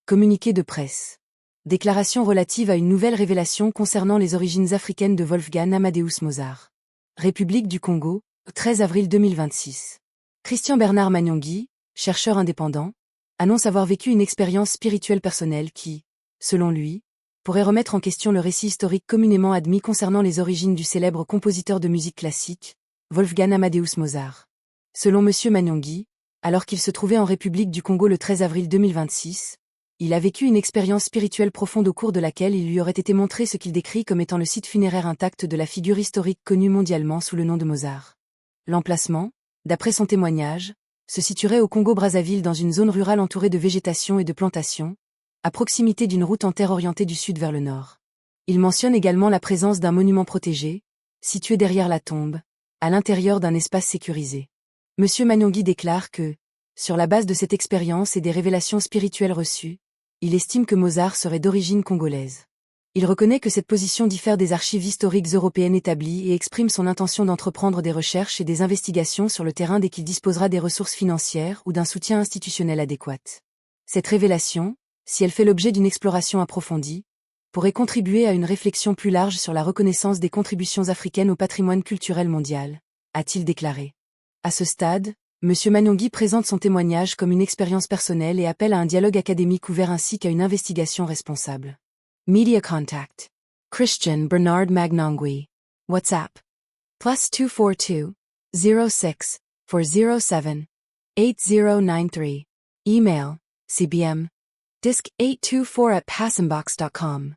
Communiqué de presse. Déclaration relative à une nouvelle révélation concernant les origines africaines de Wolfgang Amadeus Mozart. République du Congo, 13 avril 2026. Christian Bernard Magnongui, chercheur indépendant, annonce avoir vécu une expérience spirituelle personnelle qui, selon lui, pourrait remettre en question le récit historique communément admis concernant les origines du célèbre compositeur de musique classique, Wolfgang Amadeus Mozart. Selon M. Magnongui, alors qu'il se trouvait en République du Congo le 13 avril 2026, il a vécu une expérience spirituelle profonde au cours de laquelle il lui aurait été montré ce qu'il décrit comme étant le site funéraire intact de la figure historique connue mondialement sous le nom de Mozart. L'emplacement, d'après son témoignage, se situerait au Congo-Brazzaville dans une zone rurale entourée de végétation et de plantations, à proximité d'une route en terre orientée du sud vers le nord. Il mentionne également la présence d'un monument protégé, situé derrière la tombe, à l'intérieur d'un espace sécurisé. M. Magnongui déclare que, sur la base de cette expérience et des révélations spirituelles reçues, il estime que Mozart serait d'origine congolaise. Il reconnaît que cette position diffère des archives historiques européennes établies et exprime son intention d'entreprendre des recherches et des investigations sur le terrain dès qu'il disposera des ressources financières ou d'un soutien institutionnel adéquat. Cette révélation, si elle fait l'objet d'une exploration approfondie, pourrait contribuer à une réflexion plus large sur la reconnaissance des contributions africaines au patrimoine culturel mondial, a-t-il déclaré. À ce stade, M. Magnongui présente son témoignage comme une expérience personnelle et appelle à un dialogue académique ouvert ainsi qu'à une investigation responsable. Media contact. Christian Bernard Magnongui. WhatsApp. +242 06 407 8093. Email, cbm. disc824@passambox.com.